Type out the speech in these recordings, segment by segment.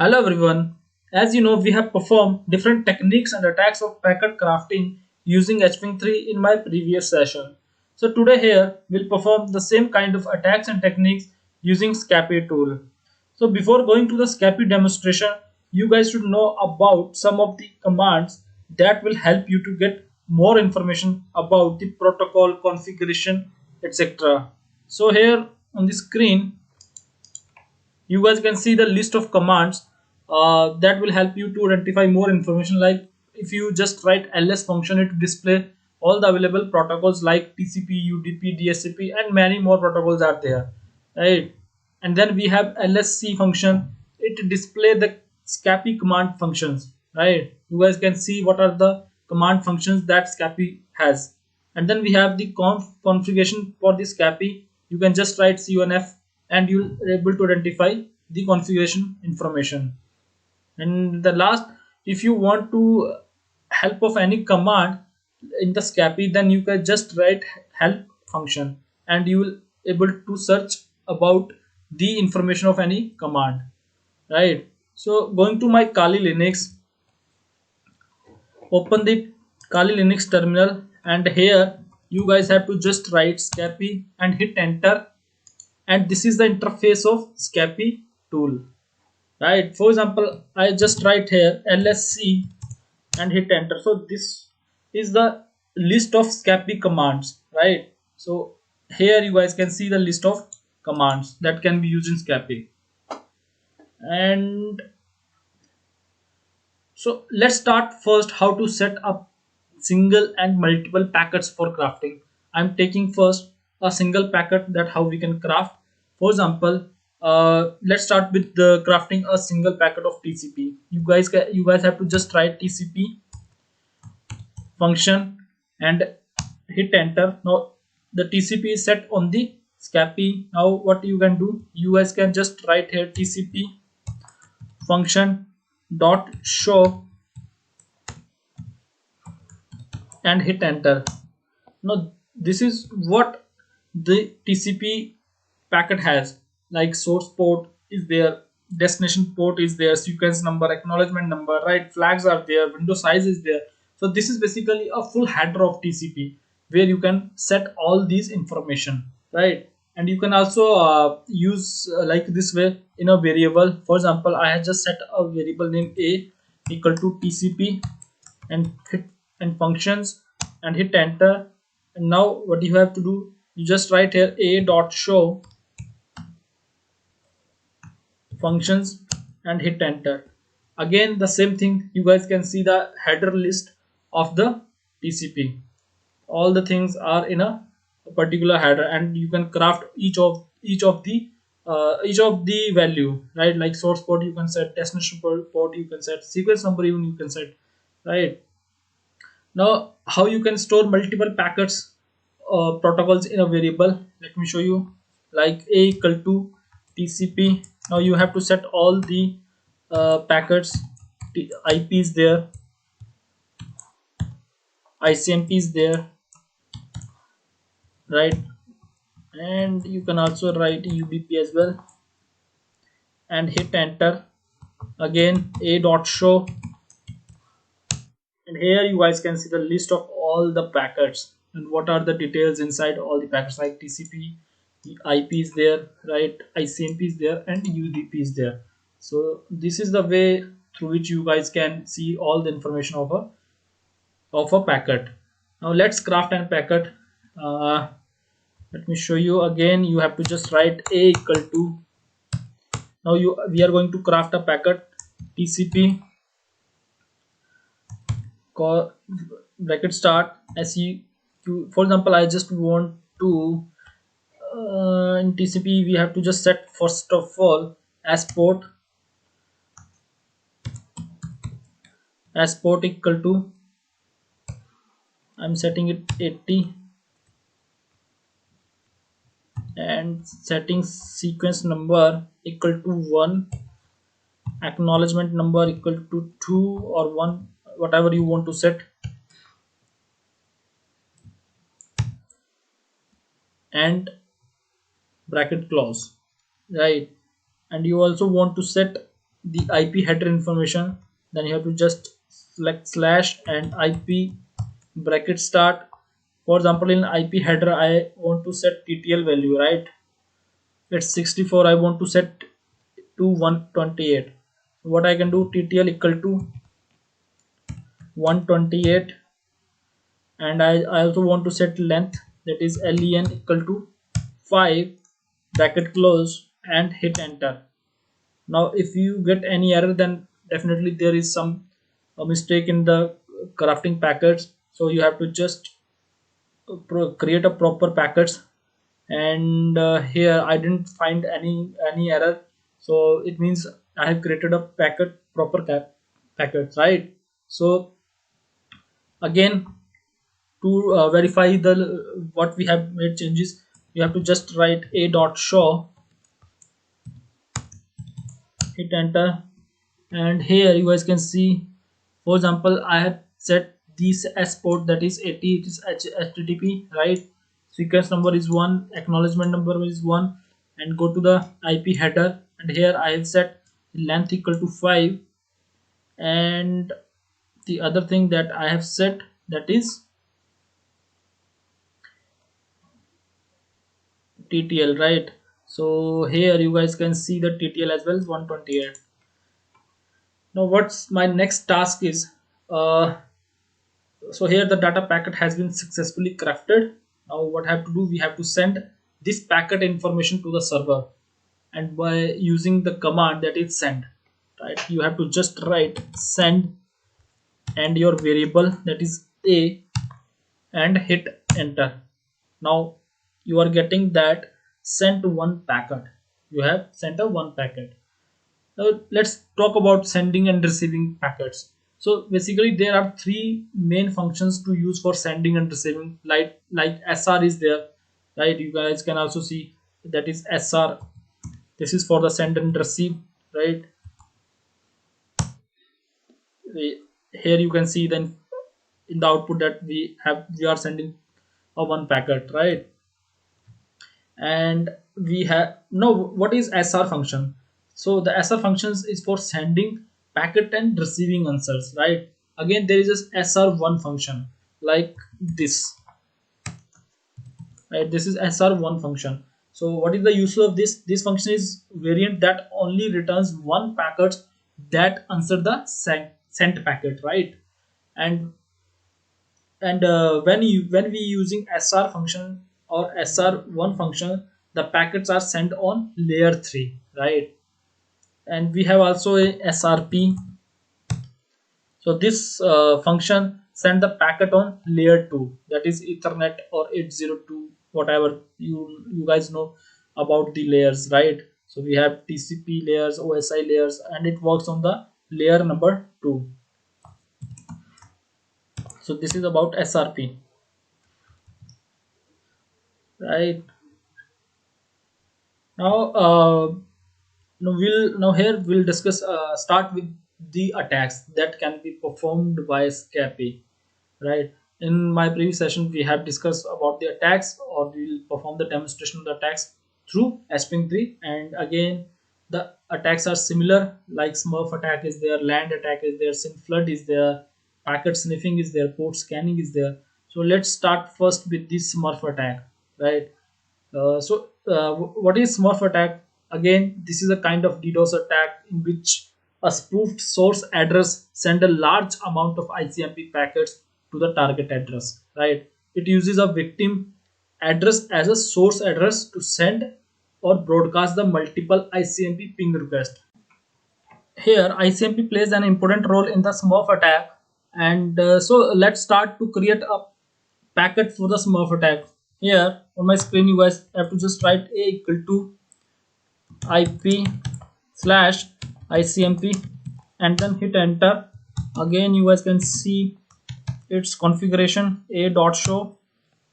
Hello everyone. As you know, we have performed different techniques and attacks of packet crafting using HPing3 in my previous session. So today here we'll perform the same kind of attacks and techniques using Scapy tool. So before going to the Scapy demonstration, you guys should know about some of the commands that will help you to get more information about the protocol configuration, etc. So here on the screen you guys can see the list of commands that will help you to identify more information. Like if you just write ls function, it display all the available protocols like tcp, udp, dscp, and many more protocols are there, right? And then we have lsc function. It display the scapy command functions, right? You guys can see what are the command functions that scapy has. And then we have the configuration for the scapy. You can just write conf and you'll able to identify the configuration information. And the last, if you want to help of any command in the scapy, then you can just write help function and you will able to search about the information of any command, right? So going to my Kali Linux, open the Kali Linux terminal, and here you guys have to just write scapy and hit enter. And this is the interface of scapy tool, right? For example, I just write here lsc and hit enter. So this is the list of scapy commands, right? So here you guys can see the list of commands that can be used in scapy. And so let's start first how to set up single and multiple packets for crafting. I'm taking first a single packet, that how we can craft. For example, let's start with the crafting a single packet of TCP. You guys have to just write TCP function and hit enter. Now the TCP is set on the scapy. Now what you can do, you guys can just write here TCP function dot show and hit enter. Now this is what the TCP packet has. Like source port is there, destination port is there, sequence number, acknowledgement number, right? Flags are there, window size is there. So this is basically a full header of TCP where you can set all these information, right? And you can also use like this way in a variable. For example, I have just set a variable name a equal to TCP and hit and functions and hit enter. And now what you have to do, you just write here a dot show functions and hit enter. Again the same thing, you guys can see the header list of the TCP. All the things are in a particular header, and you can craft each of the value, right? Like source port you can set, destination port you can set, sequence number even you can set, right? Now how you can store multiple packets protocols in a variable, let me show you. Like a equal to TCP. Now you have to set all the packets, IPs there, ICMPs there, right? And you can also write UBP as well and hit enter. Again a dot show, and here you guys can see the list of all the packets and what are the details inside all the packets, like TCP, the IP is there, right? ICMP is there and UDP is there. So this is the way through which you guys can see all the information of a packet. Now let's craft an packet. uh, Let me show you. Again you have to just write a equal to, now you we are going to craft a packet TCP bracket start SEQ. For example, I just want to in TCP we have to just set first of all as port equal to, I'm setting it 80, and setting sequence number equal to 1, acknowledgement number equal to 2 or 1, whatever you want to set, and bracket close, right? And you also want to set the IP header information, then you have to just select slash and IP bracket start. For example, in IP header I want to set TTL value, right? It's 64, I want to set to 128. What I can do, TTL equal to 128, and I also want to set length, that is len equal to 5 bracket close and hit enter. Now if you get any error, then definitely there is some a mistake in the crafting packets, so you have to just create a proper packets. And here I didn't find any error, so it means I have created a packet proper packets, right? So again, to verify the what we have made changes, you have to just write a dot show, hit enter, and here you guys can see, for example, I had set this S port, that is 80, it is HTTP, right? Sequence number is 1, acknowledgement number is 1, and go to the IP header, and here I have set length equal to 5, and the other thing that I have set, that is TTL, right? So here you guys can see the TTL as well as 128. Now what's my next task is, uh, so here the data packet has been successfully crafted. Now what I have to do, we have to send this packet information to the server, and by using the command, that is send, right? You have to just write send and your variable, that is a, and hit enter. Now you are getting that sent one packet, you have sent a one packet. Now let's talk about sending and receiving packets. So basically there are three main functions to use for sending and receiving, like SR is there, right? You guys can also see that is SR. This is for the send and receive, right? Here you can see then in the output that we are sending a one packet, right? And we have no, what is SR function? So the SR functions is for sending packet and receiving answers, right? Again there is a SR1 function like this, right? This is SR1 function. So what is the use of this function is variant that only returns one packet that answer the sent packet, right? And when we using SR function or SR1 function, the packets are sent on layer 3, right? And we have also a SRP. So this function send the packet on layer 2, that is Ethernet or 802, whatever you guys know about the layers, right? So we have TCP layers, OSI layers, and it works on the layer number 2. So this is about SRP, right? Now now here we'll discuss, start with the attacks that can be performed by Scapy, right? In my previous session we have discussed about the attacks, or we'll perform the demonstration of the attacks through Spring 3, and again the attacks are similar, like Smurf attack is there, land attack is there, SYN flood is there, packet sniffing is there, port scanning is there. So let's start first with this Smurf attack, right? What is Smurf attack? Again, this is a kind of DDoS attack in which a spoofed source address send a large amount of ICMP packets to the target address. Right? It uses a victim address as a source address to send or broadcast the multiple ICMP ping request. Here, ICMP plays an important role in the Smurf attack, and so let's start to create a packet for the Smurf attack. Here on my screen, you guys have to just write a equal to IP slash ICMP and then hit enter. Again, you guys can see its configuration, a dot show,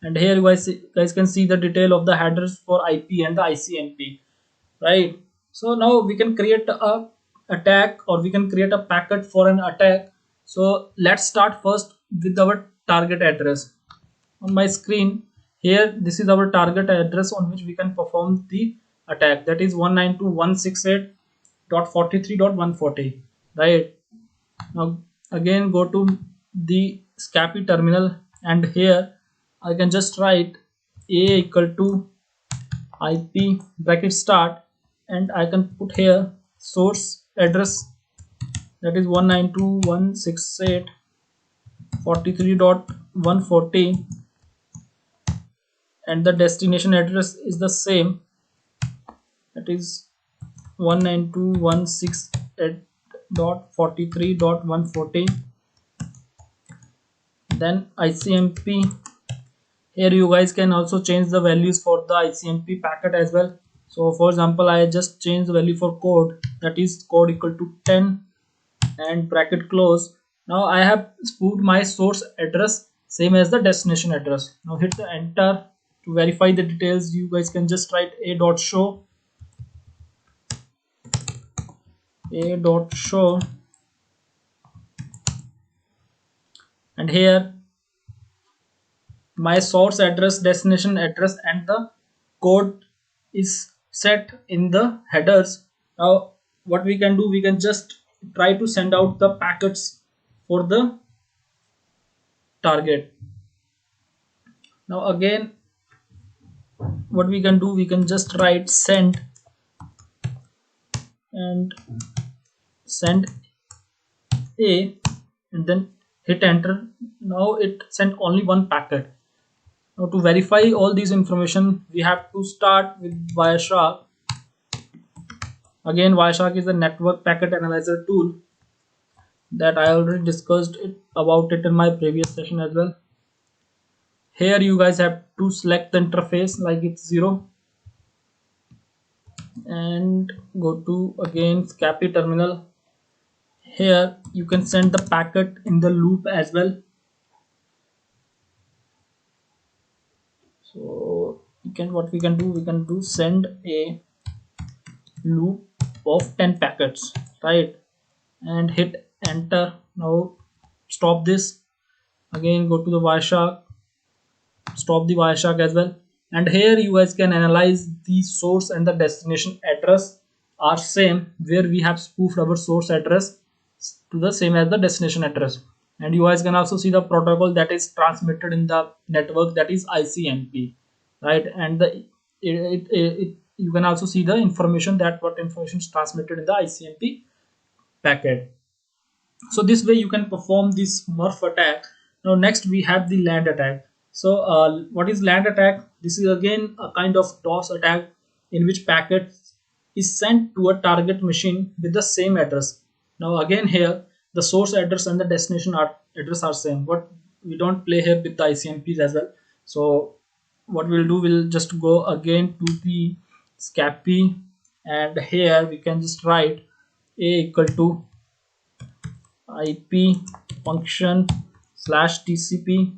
and here you guys can see the detail of the headers for IP and the ICMP, right? So now we can create a attack, or we can create a packet for an attack. So let's start first with our target address. On my screen here, this is our target address on which we can perform the attack, that is 192.168. .43.140, right? Now again go to the SCAPI terminal, and here I can just write a equal to IP bracket start, and I can put here source address, that is 192.168.43.140, and the destination address is the same, that is 192.168.43.140. Then ICMP, here you guys can also change the values for the ICMP packet as well. So for example, I just change the value for code, that is code equal to 10 and bracket close. Now I have spoofed my source address same as the destination address. Now hit the enter. To verify the details, you guys can just write a.show, and here my source address, destination address, and the code is set in the headers. Now what we can do, we can just try to send out the packets for the target. Now again, what we can do, we can just write send and send a, and then hit enter. Now it sent only one packet. Now to verify all these information, we have to start with Wireshark. Again, Wireshark is a network packet analyzer tool that I already discussed about it in my previous session as well. Here you guys have to select the interface like it's 0, and go to again SCAPI terminal. Here you can send the packet in the loop as well. So what we can do, we can do send a loop of 10 packets, right? And hit enter. Now stop this. Again go to the Wireshark, stop the Wireshark as well, and here you guys can analyze the source and the destination address are same, where we have spoofed our source address to the same as the destination address. And you guys can also see the protocol that is transmitted in the network, that is ICMP, right? And you can also see the information, that what information is transmitted in the ICMP packet. So this way you can perform this Smurf attack. Now next we have the land attack. So what is land attack? This is again a kind of DOS attack in which packet is sent to a target machine with the same address. Now again here the source address and the destination address are same, but we don't play here with the ICMPs as well. So what we'll do, we'll just go again to the SCAPI, and here we can just write a equal to IP function slash TCP,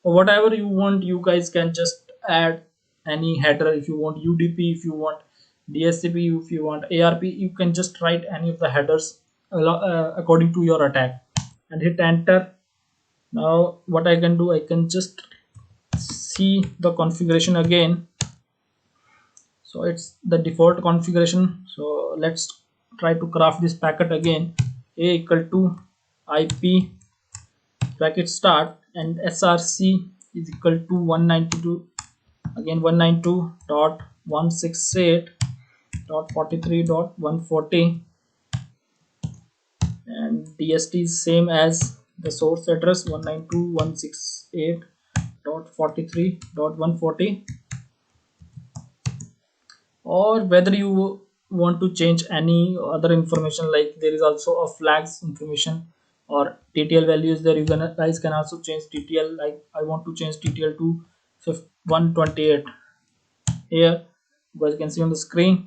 or whatever you want. You guys can just add any header. If you want UDP, if you want DSCP, if you want ARP, you can just write any of the headers according to your attack, and hit enter. Now what I can do, I can just see the configuration again. So it's the default configuration. So let's try to craft this packet again. A equal to IP bracket start, and SRC is equal to 192, again 192.168.43.140, and DST is same as the source address, 192.168.43.140. or whether you want to change any other information, like there is also a flags information or TTL values there. You guys can also change TTL, like I want to change TTL to 128. Here you guys can see on the screen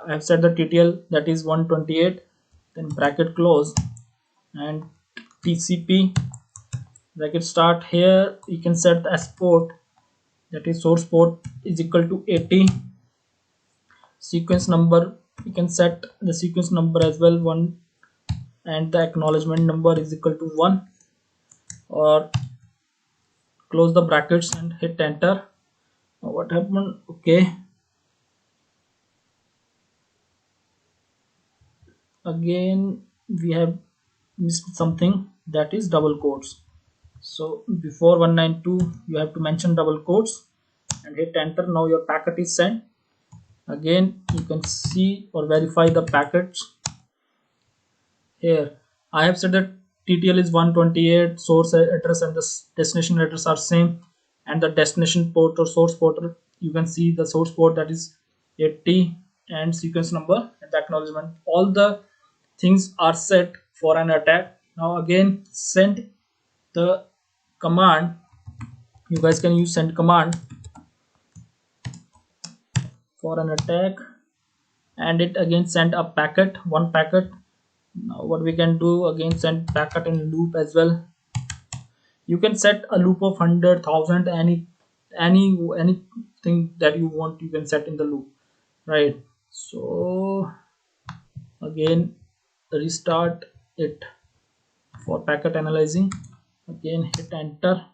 I have set the TTL, that is 128, then bracket close and TCP bracket start. Here you can set as port, that is source port is equal to 80. Sequence number, you can set the sequence number as well, 1, and the acknowledgement number is equal to 1, or close the brackets and hit enter. Now what happened? Okay, Again, we have missed something, that is double quotes. So before 192 you have to mention double quotes and hit enter. Now your packet is sent. Again, you can see or verify the packets. Here I have said that TTL is 128, source address and the destination address are same, and the destination port or source port, you can see the source port, that is 80, and sequence number and the acknowledgement. All the things are set for an attack. Now again, send the command. You guys can use send command for an attack, and it again send a packet, one packet. Now what we can do, again send packet in loop as well. You can set a loop of 100,000, anything that you want you can set in the loop, right? So again, restart it for packet analyzing. Again, hit enter,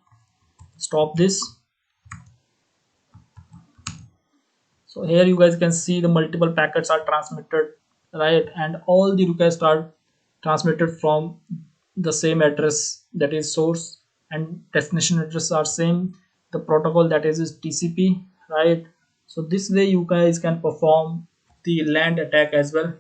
stop this. So here you guys can see the multiple packets are transmitted, right? And all the requests are transmitted from the same address, that is source, and destination address are same. The protocol, that is TCP, right? So this way you guys can perform the land attack as well.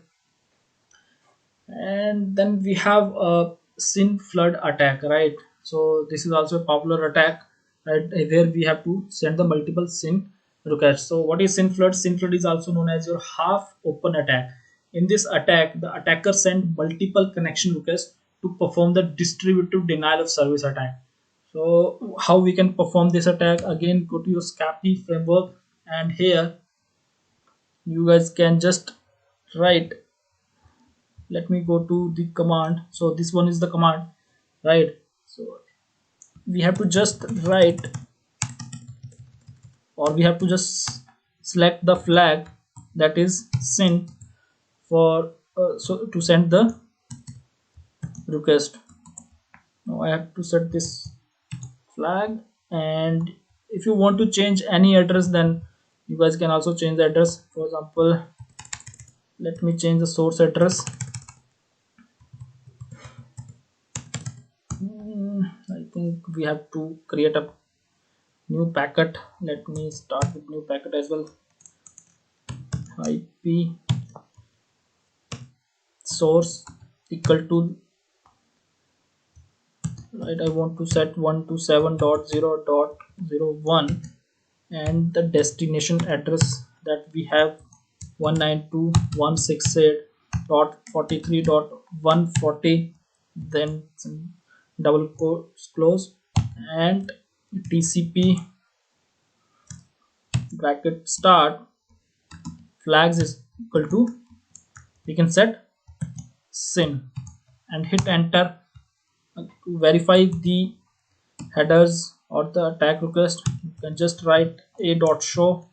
And then we have a SYN flood attack, right? So this is also a popular attack, right, where we have to send the multiple SYN requests. So what is SYN flood? SYN flood is also known as your half open attack. In this attack, the attacker send multiple connection requests to perform the distributive denial of service attack. So how we can perform this attack? Again, go to your SCAPI framework, and here you guys can just write, let me go to the command. So this one is the command, right? So we have to just write, or we have to just select the flag, that is SYN, for so to send the request. Now I have to set this flag, and if you want to change any address, then you guys can also change the address. For example, let me change the source address. I think we have to create a new packet. Let me start with new packet as well. IP source equal to, right, I want to set 127.0.01, and the destination address that we have 192.168.43.140, then some double quotes close, and TCP bracket start flags is equal to, we can set SYN, and hit enter to verify the headers or the attack request. You can just write a.show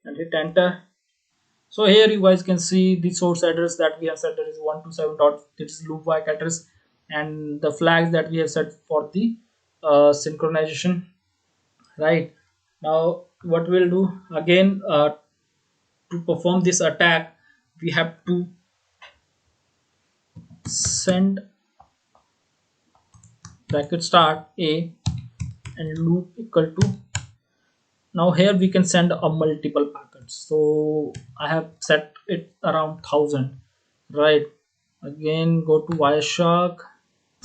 and hit enter. So here you guys can see the source address that we have set, that is 127 dot, this is loopback address, and the flags that we have set for the synchronization, right? Now what we'll do again, to perform this attack, we have to send bracket start a and loop equal to. Now here we can send a multiple packets, so I have set it around 1000, right? Again, go to Wireshark,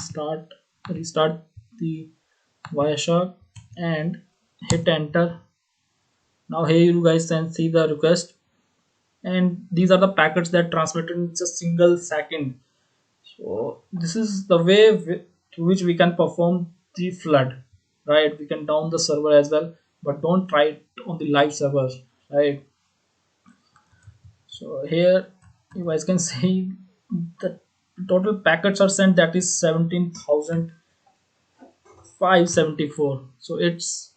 start, restart the Wireshark, and hit enter. Now here you guys can see the request, and these are the packets that transmitted in just single second. So this is the way through which we can perform the flood, right? We can down the server as well, but don't try it on the live server, right? So here you guys can see the total packets are sent, that is 17,574. So it's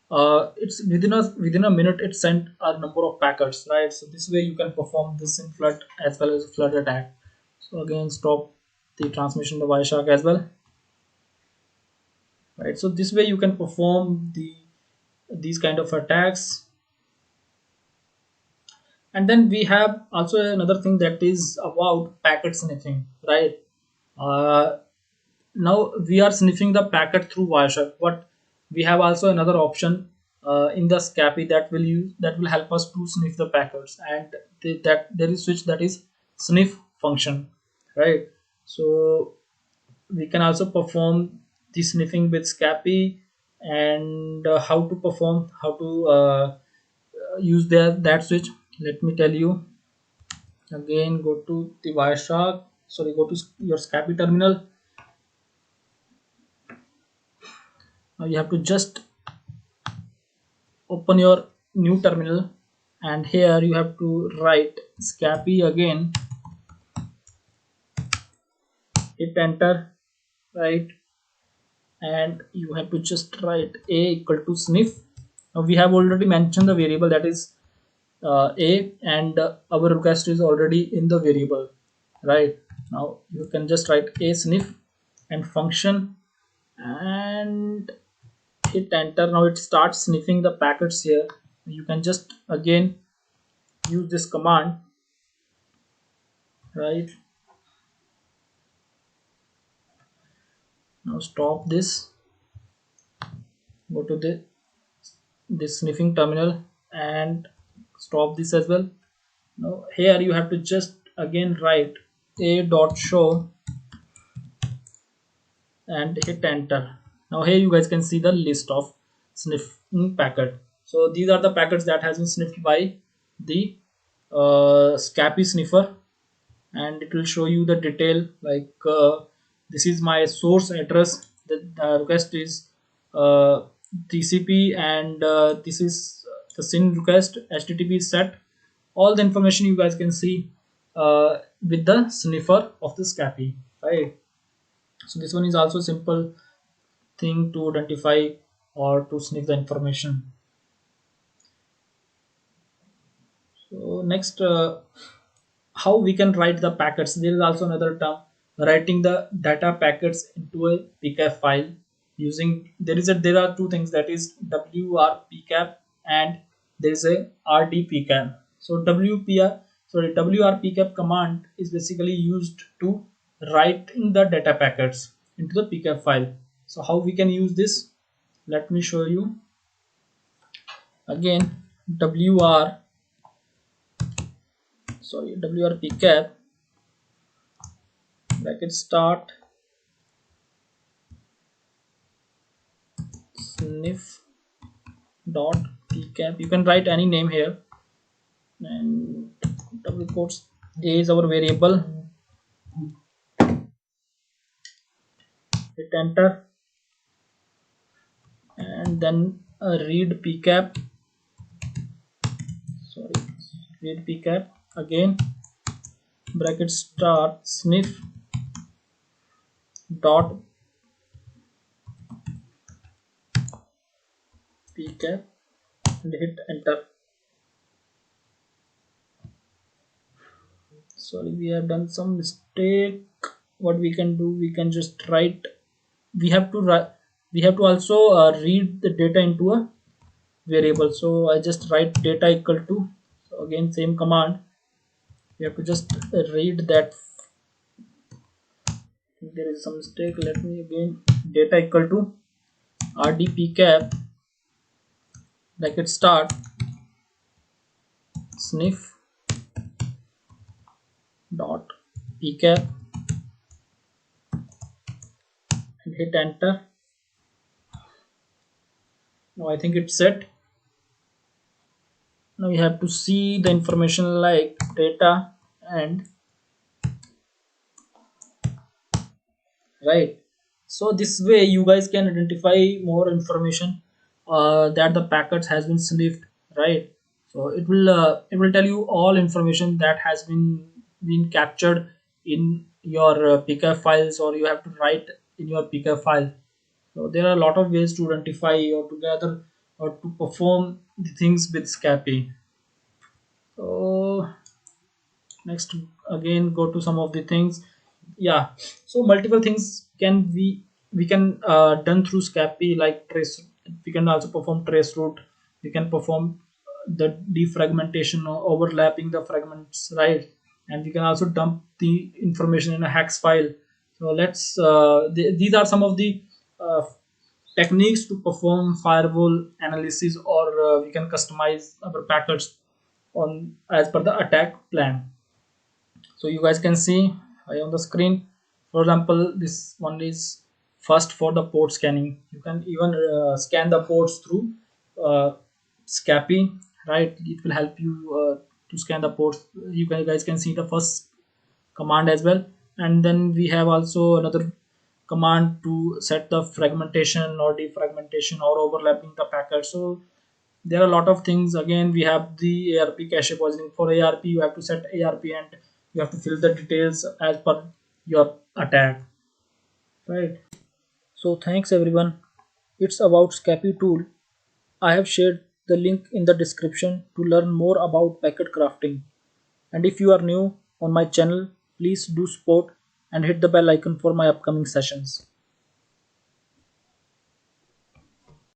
within a minute it sent a number of packets, right? So this way you can perform this in flood as well as flood attack. So again, stop the transmission to Wireshark as well, right? So this way you can perform these kind of attacks. And then we have also another thing that is about packet sniffing, right? uh, Now we are sniffing the packet through Wireshark, but we have also another option in the Scapy that will help us to sniff the packets, and that there is switch that is sniff function, right? So we can also perform the sniffing with Scapy, and how to use that switch. Let me tell you again. Go to the Wireshark. Sorry, go to your Scapy terminal. Now you have to just open your new terminal, and here you have to write Scapy again, hit enter, right? And you have to just write a equal to sniff. Now we have already mentioned the variable that is a, and our request is already in the variable, right? Now you can just write a sniff and function, and hit enter. Now it starts sniffing the packets here. You can just again use this command, right? Now stop this, go to the this sniffing terminal, and stop this as well. Now here you have to just again write a dot show and hit enter. Now here you guys can see the list of sniffing packet. So these are the packets that has been sniffed by the Scapy sniffer, and it will show you the detail like this is my source address. The request is uh, TCP, and this is the SYN request, HTTP set. All the information you guys can see with the sniffer of the Scapy, right? So this one is also simple thing to identify or to sniff the information. So next, how we can write the packets. There is also another term, writing the data packets into a pcap file using, there are two things, that is wrpcap and there is a rdpcap. So wrpcap command is basically used to writing the data packets into the pcap file. So how we can use this, let me show you again. Wrpcap bracket start sniff dot pcap. You can write any name here, and double quotes a is our variable. Hit enter, and then read pcap. Sorry, read pcap again. Bracket start sniff dot pcap and hit enter. Sorry, we have done some mistake. What we can do, we can just write, we have to write, we have to also read the data into a variable. So I just write data equal to, so again same command, you have to just read that. There is some mistake, let me again, data equal to rdpcap bracket start sniff dot pcap and hit enter. Now I think it's set. Now you have to see the information like data and, right? So this way you guys can identify more information that the packets has been sniffed, right? So it will tell you all information that has been captured in your pcap files, or you have to write in your pcap file. So there are a lot of ways to identify or to gather or to perform the things with Scapy. So next, again go to some of the things. Yeah, so multiple things can we can done through Scapy, like trace. We can also perform trace route. We can perform the defragmentation or overlapping the fragments, right? And we can also dump the information in a hex file. So these are some of the uh, techniques to perform firewall analysis, or we can customize our packets on as per the attack plan. So you guys can see on the screen, for example, this one is first for the port scanning. You can even scan the ports through uh, Scapy, right? It will help you to scan the ports. You guys can see the first command as well. And then we have also another command to set the fragmentation or defragmentation or overlapping the packet. So there are a lot of things. Again, we have the ARP cache positioning. For ARP, you have to set ARP and you have to fill the details as per your attack, right? So thanks everyone. It's about Scapy tool. I have shared the link in the description to learn more about packet crafting. And if you are new on my channel, please do support and hit the bell icon for my upcoming sessions.